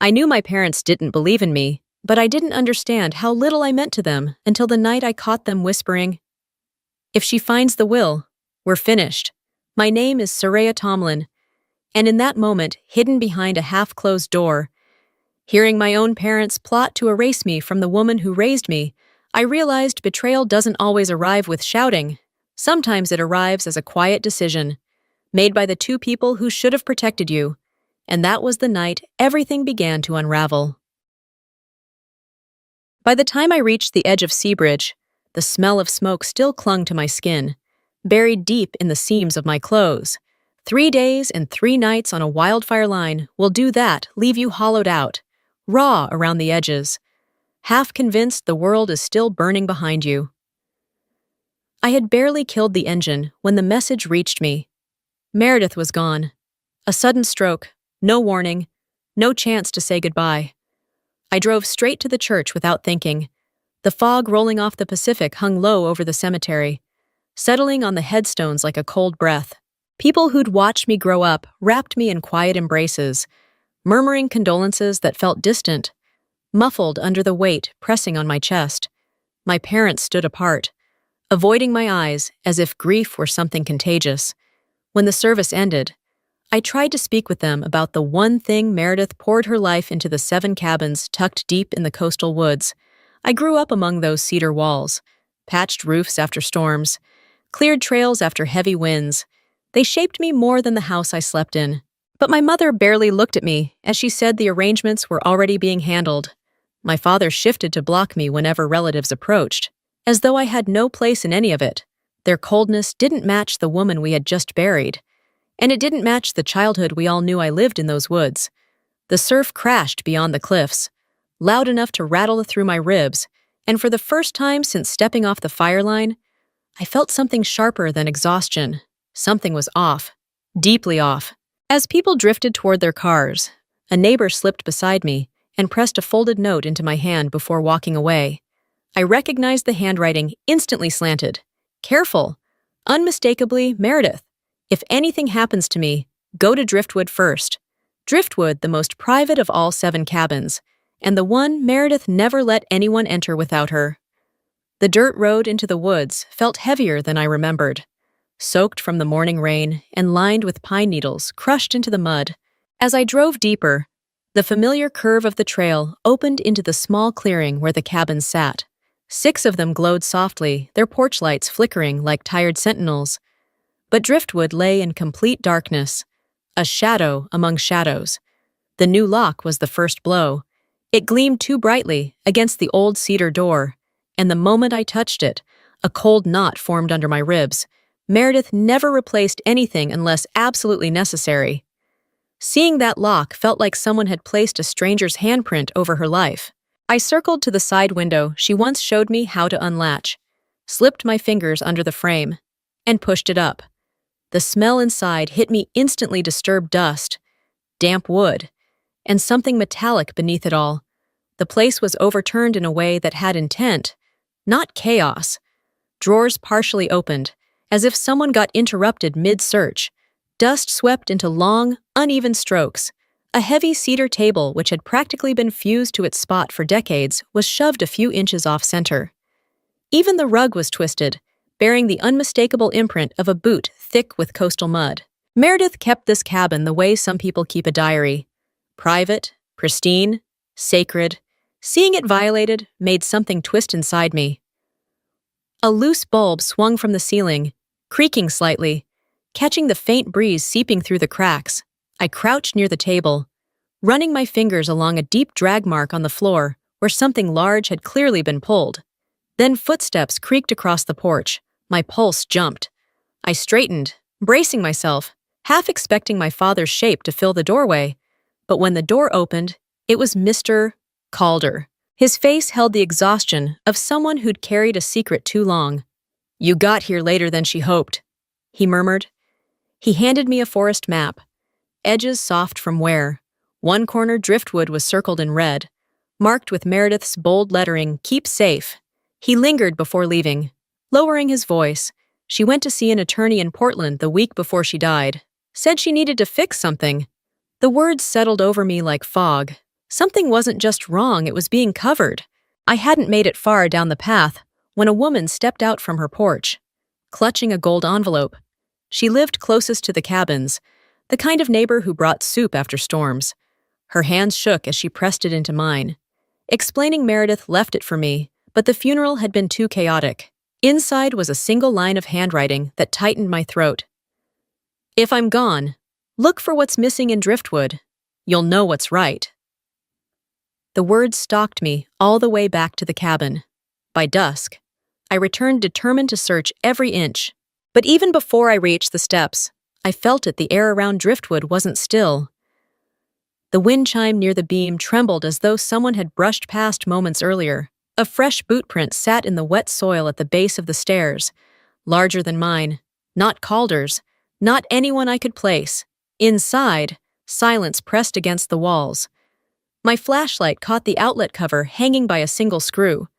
I knew my parents didn't believe in me, but I didn't understand how little I meant to them until the night I caught them whispering, "If she finds the will, we're finished. My name is Soraya Tomlin." And in that moment, hidden behind a half-closed door, hearing my own parents plot to erase me from the woman who raised me, I realized betrayal doesn't always arrive with shouting. Sometimes it arrives as a quiet decision, made by the two people who should have protected you. And that was the night everything began to unravel. By the time I reached the edge of Seabridge, the smell of smoke still clung to my skin, buried deep in the seams of my clothes. 3 days and 3 nights on a wildfire line will do that, leave you hollowed out, raw around the edges, half convinced the world is still burning behind you. I had barely killed the engine when the message reached me. Meredith was gone. A sudden stroke, no warning, no chance to say goodbye. I drove straight to the church without thinking. The fog rolling off the Pacific hung low over the cemetery, settling on the headstones like a cold breath. People who'd watched me grow up wrapped me in quiet embraces, murmuring condolences that felt distant, muffled under the weight pressing on my chest. My parents stood apart, avoiding my eyes as if grief were something contagious. When the service ended, I tried to speak with them about the one thing Meredith poured her life into: the 7 cabins tucked deep in the coastal woods. I grew up among those cedar walls, patched roofs after storms, cleared trails after heavy winds. They shaped me more than the house I slept in. But my mother barely looked at me as she said the arrangements were already being handled. My father shifted to block me whenever relatives approached, as though I had no place in any of it. Their coldness didn't match the woman we had just buried, and it didn't match the childhood we all knew I lived in those woods. The surf crashed beyond the cliffs, loud enough to rattle through my ribs, and for the first time since stepping off the fire line, I felt something sharper than exhaustion. Something was off, deeply off. As people drifted toward their cars, a neighbor slipped beside me and pressed a folded note into my hand before walking away. I recognized the handwriting, instantly slanted. Careful, unmistakably Meredith. If anything happens to me, go to Driftwood first. Driftwood, the most private of all 7 cabins, and the one Meredith never let anyone enter without her. The dirt road into the woods felt heavier than I remembered, soaked from the morning rain and lined with pine needles crushed into the mud. As I drove deeper, the familiar curve of the trail opened into the small clearing where the cabins sat. 6 of them glowed softly, their porch lights flickering like tired sentinels. But Driftwood lay in complete darkness, a shadow among shadows. The new lock was the first blow. It gleamed too brightly against the old cedar door, and the moment I touched it, a cold knot formed under my ribs. Meredith never replaced anything unless absolutely necessary. Seeing that lock felt like someone had placed a stranger's handprint over her life. I circled to the side window she once showed me how to unlatch, slipped my fingers under the frame, and pushed it up. The smell inside hit me instantly: disturbed dust, damp wood, and something metallic beneath it all. The place was overturned in a way that had intent, not chaos. Drawers partially opened, as if someone got interrupted mid-search. Dust swept into long, uneven strokes. A heavy cedar table, which had practically been fused to its spot for decades, was shoved a few inches off-center. Even the rug was twisted, bearing the unmistakable imprint of a boot thick with coastal mud. Meredith kept this cabin the way some people keep a diary. Private, pristine, sacred. Seeing it violated made something twist inside me. A loose bulb swung from the ceiling, creaking slightly, catching the faint breeze seeping through the cracks. I crouched near the table, running my fingers along a deep drag mark on the floor where something large had clearly been pulled. Then footsteps creaked across the porch. My pulse jumped. I straightened, bracing myself, half expecting my father's shape to fill the doorway. But when the door opened, it was Mr. Calder. His face held the exhaustion of someone who'd carried a secret too long. "You got here later than she hoped," he murmured. He handed me a forest map, edges soft from wear. One corner driftwood was circled in red, marked with Meredith's bold lettering, "Keep safe." He lingered before leaving, lowering his voice. "She went to see an attorney in Portland the week before she died. Said she needed to fix something." The words settled over me like fog. Something wasn't just wrong, it was being covered. I hadn't made it far down the path when a woman stepped out from her porch, clutching a gold envelope. She lived closest to the cabins, the kind of neighbor who brought soup after storms. Her hands shook as she pressed it into mine. Explaining Meredith left it for me, but the funeral had been too chaotic. Inside was a single line of handwriting that tightened my throat. "If I'm gone, look for what's missing in Driftwood. You'll know what's right." The words stalked me all the way back to the cabin. By dusk, I returned determined to search every inch. But even before I reached the steps, I felt it. The air around Driftwood wasn't still. The wind chime near the beam trembled as though someone had brushed past moments earlier. A fresh boot print sat in the wet soil at the base of the stairs, larger than mine. Not Calder's, not anyone I could place. Inside, silence pressed against the walls. My flashlight caught the outlet cover hanging by a single screw.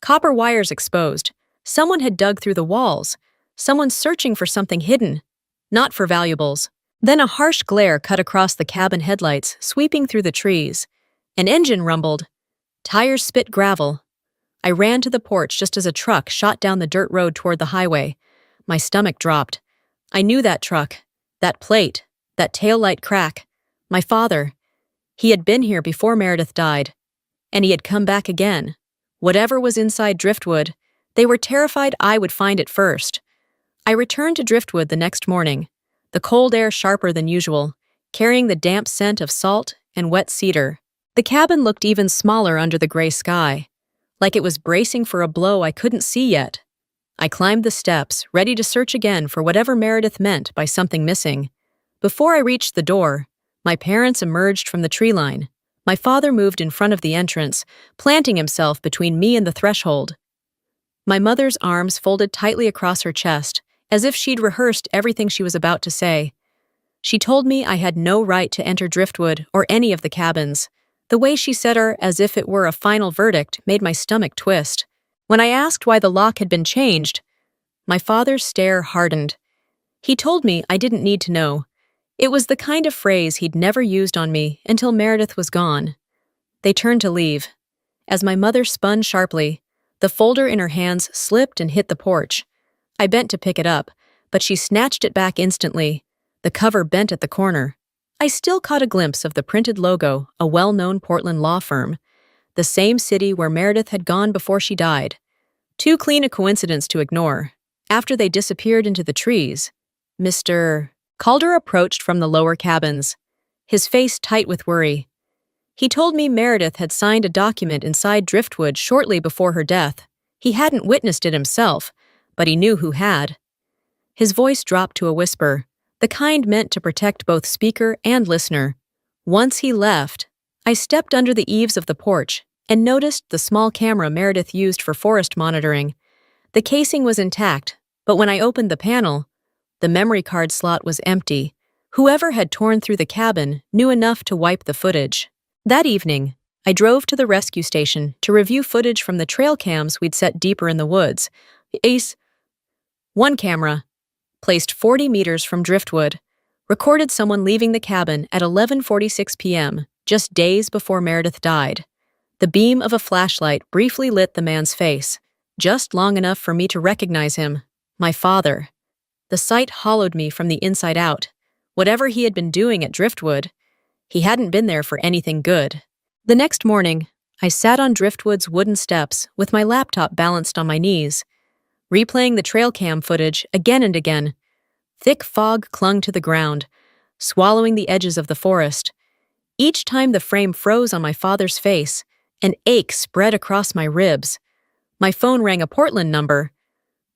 Copper wires exposed. Someone had dug through the walls. Someone searching for something hidden. Not for valuables. Then a harsh glare cut across the cabin headlights, sweeping through the trees. An engine rumbled. Tires spit gravel. I ran to the porch just as a truck shot down the dirt road toward the highway. My stomach dropped. I knew that truck, that plate, that taillight crack. My father. He had been here before Meredith died. And he had come back again. Whatever was inside Driftwood, they were terrified I would find it first. I returned to Driftwood the next morning, the cold air sharper than usual, carrying the damp scent of salt and wet cedar. The cabin looked even smaller under the gray sky, like it was bracing for a blow I couldn't see yet. I climbed the steps, ready to search again for whatever Meredith meant by something missing. Before I reached the door, my parents emerged from the tree line. My father moved in front of the entrance, planting himself between me and the threshold. My mother's arms folded tightly across her chest, as if she'd rehearsed everything she was about to say. She told me I had no right to enter Driftwood or any of the cabins. The way she said her, as if it were a final verdict, made my stomach twist. When I asked why the lock had been changed, my father's stare hardened. He told me I didn't need to know. It was the kind of phrase he'd never used on me until Meredith was gone. They turned to leave. As my mother spun sharply, the folder in her hands slipped and hit the porch. I bent to pick it up, but she snatched it back instantly. The cover bent at the corner. I still caught a glimpse of the printed logo, a well-known Portland law firm. The same city where Meredith had gone before she died. Too clean a coincidence to ignore. After they disappeared into the trees, Mr. Calder approached from the lower cabins, his face tight with worry. He told me Meredith had signed a document inside Driftwood shortly before her death. He hadn't witnessed it himself, but he knew who had. His voice dropped to a whisper, the kind meant to protect both speaker and listener. Once he left, I stepped under the eaves of the porch and noticed the small camera Meredith used for forest monitoring. The casing was intact, but when I opened the panel, the memory card slot was empty. Whoever had torn through the cabin knew enough to wipe the footage. That evening, I drove to the rescue station to review footage from the trail cams we'd set deeper in the woods. One camera, placed 40 meters from Driftwood, recorded someone leaving the cabin at 11:46 p.m., just days before Meredith died. The beam of a flashlight briefly lit the man's face, just long enough for me to recognize him, my father. The sight hollowed me from the inside out. Whatever he had been doing at Driftwood, he hadn't been there for anything good. The next morning, I sat on Driftwood's wooden steps with my laptop balanced on my knees, replaying the trail cam footage again and again. Thick fog clung to the ground, swallowing the edges of the forest. Each time the frame froze on my father's face, an ache spread across my ribs. My phone rang a Portland number.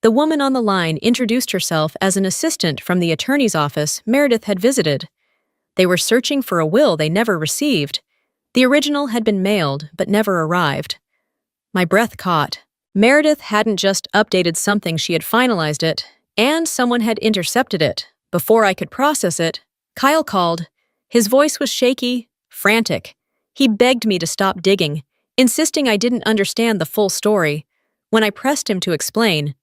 The woman on the line introduced herself as an assistant from the attorney's office Meredith had visited. They were searching for a will they never received. The original had been mailed, but never arrived. My breath caught. Meredith hadn't just updated something, she had finalized it, and someone had intercepted it. Before I could process it, Kyle called. His voice was shaky, frantic. He begged me to stop digging, insisting I didn't understand the full story. When I pressed him to explain,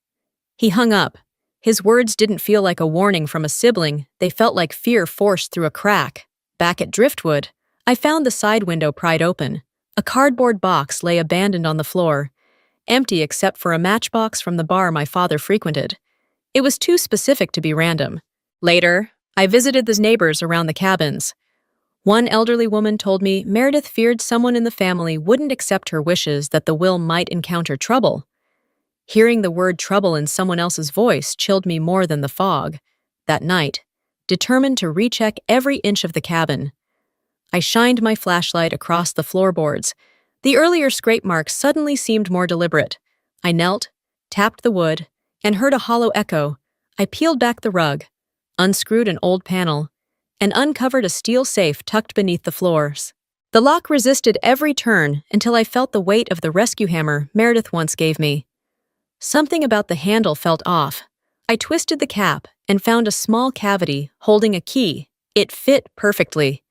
he hung up. His words didn't feel like a warning from a sibling, they felt like fear forced through a crack. Back at Driftwood, I found the side window pried open. A cardboard box lay abandoned on the floor, empty except for a matchbox from the bar my father frequented. It was too specific to be random. Later, I visited the neighbors around the cabins. One elderly woman told me Meredith feared someone in the family wouldn't accept her wishes that the will might encounter trouble. Hearing the word trouble in someone else's voice chilled me more than the fog. That night, determined to recheck every inch of the cabin, I shined my flashlight across the floorboards. The earlier scrape marks suddenly seemed more deliberate. I knelt, tapped the wood, and heard a hollow echo. I peeled back the rug, unscrewed an old panel, and uncovered a steel safe tucked beneath the floors. The lock resisted every turn until I felt the weight of the rescue hammer Meredith once gave me. Something about the handle felt off. I twisted the cap and found a small cavity holding a key. It fit perfectly.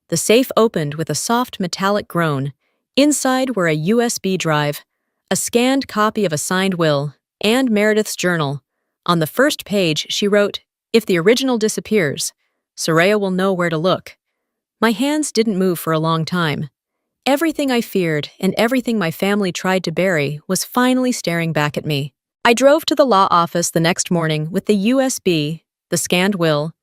The safe opened with a soft metallic groan. Inside were a USB drive, a scanned copy of a signed will, and Meredith's journal. On the first page, she wrote, "If the original disappears, Soraya will know where to look." My hands didn't move for a long time. Everything I feared and everything my family tried to bury was finally staring back at me. I drove to the law office the next morning with the USB, the scanned will,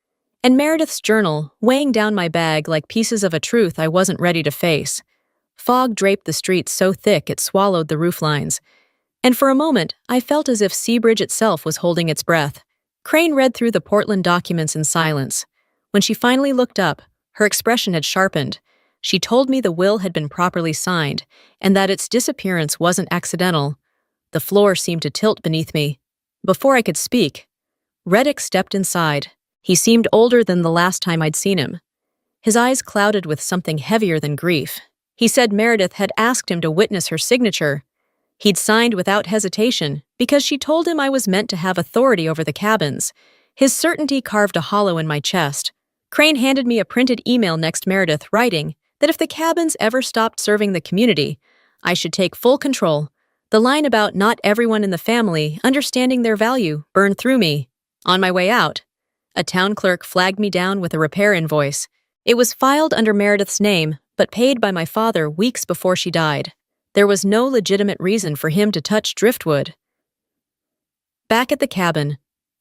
and Meredith's journal weighing down my bag like pieces of a truth I wasn't ready to face. Fog draped the streets so thick it swallowed the rooflines, and for a moment I felt as if Seabridge itself was holding its breath. Crane read through the Portland documents in silence. When she finally looked up, her expression had sharpened. She told me the will had been properly signed, and that its disappearance wasn't accidental. The floor seemed to tilt beneath me. Before I could speak, Reddick stepped inside. He seemed older than the last time I'd seen him. His eyes clouded with something heavier than grief. He said Meredith had asked him to witness her signature. He'd signed without hesitation because she told him I was meant to have authority over the cabins. His certainty carved a hollow in my chest. Crane handed me a printed email next Meredith, writing that if the cabins ever stopped serving the community, I should take full control. The line about not everyone in the family understanding their value burned through me. On my way out, a town clerk flagged me down with a repair invoice. It was filed under Meredith's name, but paid by my father weeks before she died. There was no legitimate reason for him to touch driftwood. Back at the cabin,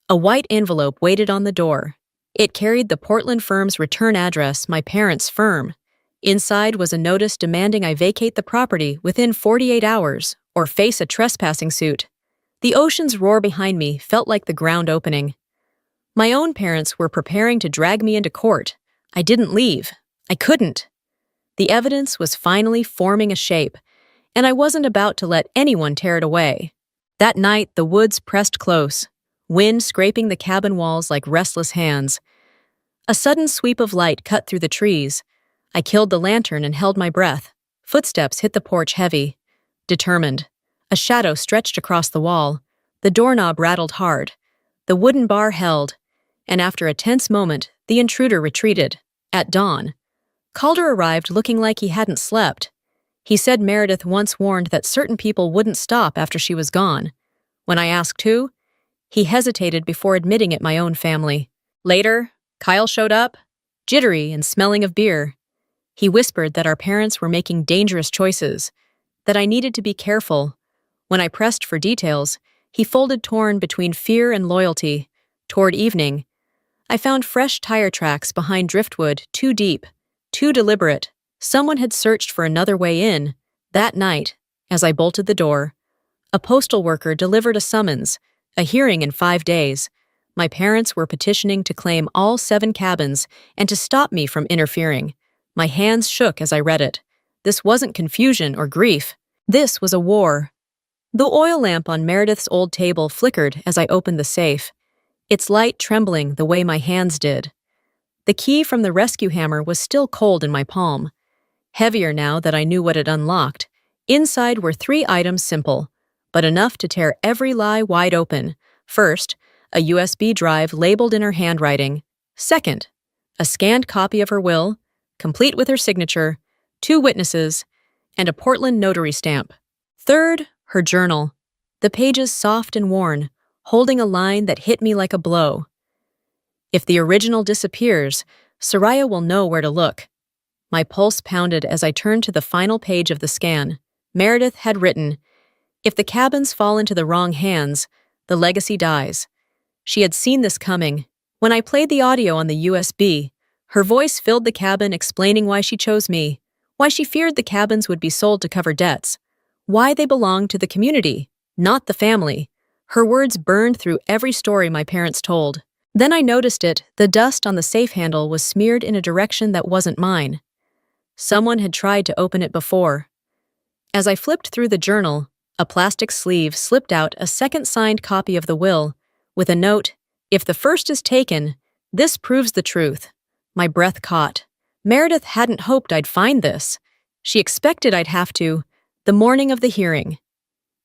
a white envelope waited on the door. It carried the Portland firm's return address, my parents' firm. Inside was a notice demanding I vacate the property within 48 hours or face a trespassing suit. The ocean's roar behind me felt like the ground opening. My own parents were preparing to drag me into court. I didn't leave. I couldn't. The evidence was finally forming a shape, and I wasn't about to let anyone tear it away. That night, the woods pressed close, wind scraping the cabin walls like restless hands. A sudden sweep of light cut through the trees. I killed the lantern and held my breath. Footsteps hit the porch heavy, determined. A shadow stretched across the wall. The doorknob rattled hard. The wooden bar held, and after a tense moment, the intruder retreated. At dawn, Calder arrived looking like he hadn't slept. He said Meredith once warned that certain people wouldn't stop after she was gone. When I asked who, he hesitated before admitting it my own family. Later, Kyle showed up, jittery and smelling of beer. He whispered that our parents were making dangerous choices, that I needed to be careful. When I pressed for details, he folded torn between fear and loyalty. Toward evening, I found fresh tire tracks behind driftwood, too deep, too deliberate. Someone had searched for another way in. That night, as I bolted the door, a postal worker delivered a summons, a hearing in 5 days. My parents were petitioning to claim all 7 cabins and to stop me from interfering. My hands shook as I read it. This wasn't confusion or grief. This was a war. The oil lamp on Meredith's old table flickered as I opened the safe, its light trembling the way my hands did. The key from the rescue hammer was still cold in my palm, heavier now that I knew what it unlocked. Inside were 3 items simple, but enough to tear every lie wide open. First, a USB drive labeled in her handwriting. Second, a scanned copy of her will, complete with her signature, 2 witnesses, and a Portland notary stamp. Third, her journal, the pages soft and worn, holding a line that hit me like a blow. If the original disappears, Soraya will know where to look. My pulse pounded as I turned to the final page of the scan. Meredith had written, "If the cabins fall into the wrong hands, the legacy dies." She had seen this coming. When I played the audio on the USB, her voice filled the cabin explaining why she chose me, why she feared the cabins would be sold to cover debts, why they belonged to the community, not the family. Her words burned through every story my parents told. Then I noticed it. The dust on the safe handle was smeared in a direction that wasn't mine. Someone had tried to open it before. As I flipped through the journal, a plastic sleeve slipped out a second signed copy of the will, with a note, "If the first is taken, this proves the truth." My breath caught. Meredith hadn't hoped I'd find this. She expected I'd have to, the morning of the hearing.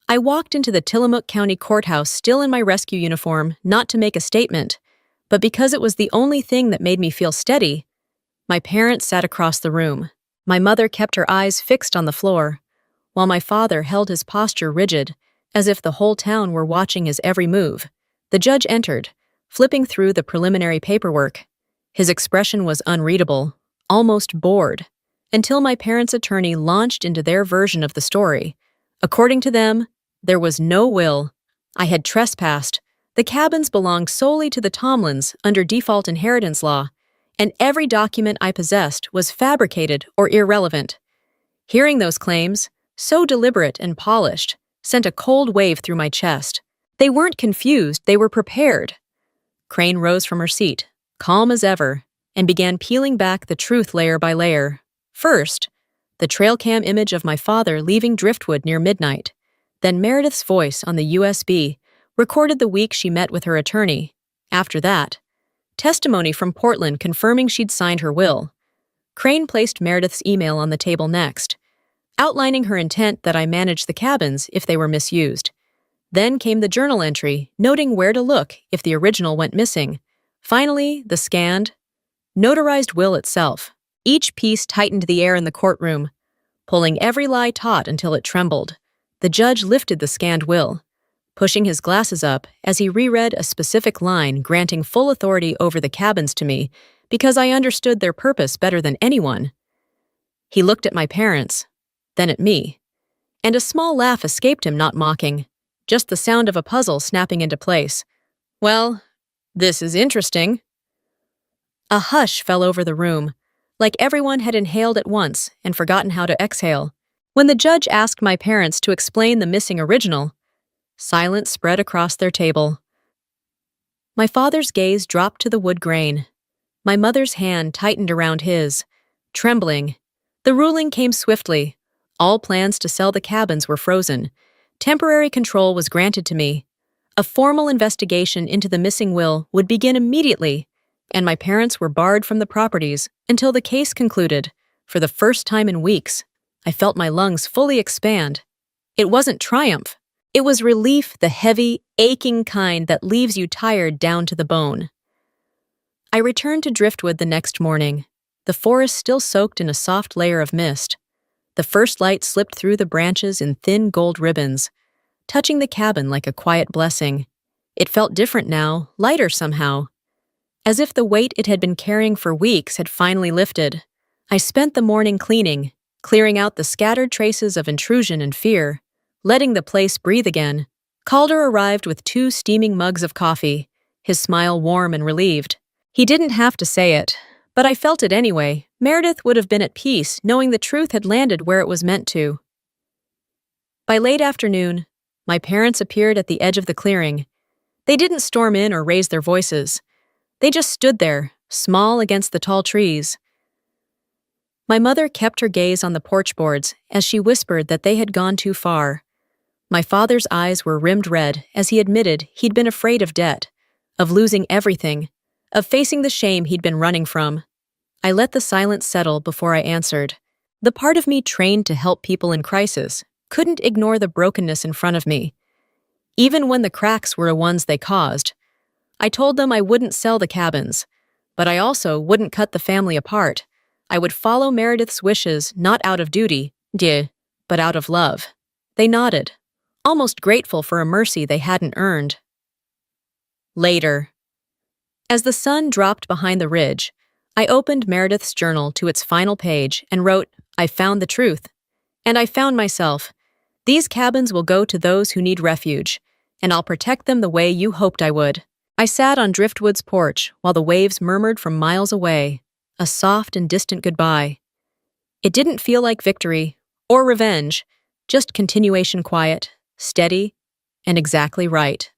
I walked into the Tillamook County Courthouse still in my rescue uniform, not to make a statement, but because it was the only thing that made me feel steady. My parents sat across the room. My mother kept her eyes fixed on the floor, while my father held his posture rigid, as if the whole town were watching his every move. The judge entered, flipping through the preliminary paperwork. His expression was unreadable, almost bored, until my parents' attorney launched into their version of the story. According to them, there was no will. I had trespassed. The cabins belonged solely to the Tomlins under default inheritance law, and every document I possessed was fabricated or irrelevant. Hearing those claims, so deliberate and polished, sent a cold wave through my chest. They weren't confused, they were prepared. Crane rose from her seat, calm as ever, and began peeling back the truth layer by layer. First, the trail cam image of my father leaving Driftwood near midnight. Then Meredith's voice on the USB, recorded the week she met with her attorney. After that, testimony from Portland confirming she'd signed her will. Crane placed Meredith's email on the table next, outlining her intent that I manage the cabins if they were misused. Then came the journal entry, noting where to look if the original went missing. Finally, the scanned, notarized will itself. Each piece tightened the air in the courtroom, pulling every lie taut until it trembled. The judge lifted the scanned will, pushing his glasses up as he reread a specific line granting full authority over the cabins to me because I understood their purpose better than anyone. He looked at my parents, then at me, and a small laugh escaped him, not mocking, just the sound of a puzzle snapping into place. "Well, this is interesting." A hush fell over the room, like everyone had inhaled at once and forgotten how to exhale. When the judge asked my parents to explain the missing original, silence spread across their table. My father's gaze dropped to the wood grain. My mother's hand tightened around his, trembling. The ruling came swiftly. All plans to sell the cabins were frozen. Temporary control was granted to me. A formal investigation into the missing will would begin immediately, and my parents were barred from the properties until the case concluded. For the first time in weeks, I felt my lungs fully expand. It wasn't triumph. It was relief, the heavy, aching kind that leaves you tired down to the bone. I returned to Driftwood the next morning, the forest still soaked in a soft layer of mist. The first light slipped through the branches in thin gold ribbons, touching the cabin like a quiet blessing. It felt different now, lighter somehow, as if the weight it had been carrying for weeks had finally lifted. I spent the morning cleaning, clearing out the scattered traces of intrusion and fear, letting the place breathe again. Calder arrived with 2 steaming mugs of coffee, his smile warm and relieved. He didn't have to say it, but I felt it anyway. Meredith would have been at peace knowing the truth had landed where it was meant to. By late afternoon, my parents appeared at the edge of the clearing. They didn't storm in or raise their voices. They just stood there, small against the tall trees. My mother kept her gaze on the porch boards as she whispered that they had gone too far. My father's eyes were rimmed red as he admitted he'd been afraid of debt, of losing everything, of facing the shame he'd been running from. I let the silence settle before I answered. The part of me trained to help people in crisis couldn't ignore the brokenness in front of me, even when the cracks were the ones they caused. I told them I wouldn't sell the cabins, but I also wouldn't cut the family apart. I would follow Meredith's wishes not out of duty, but out of love. They nodded, almost grateful for a mercy they hadn't earned. Later. As the sun dropped behind the ridge, I opened Meredith's journal to its final page and wrote, I found the truth. And I found myself. These cabins will go to those who need refuge, and I'll protect them the way you hoped I would. I sat on Driftwood's porch while the waves murmured from miles away, a soft and distant goodbye. It didn't feel like victory or revenge, just continuation quiet, steady, and exactly right.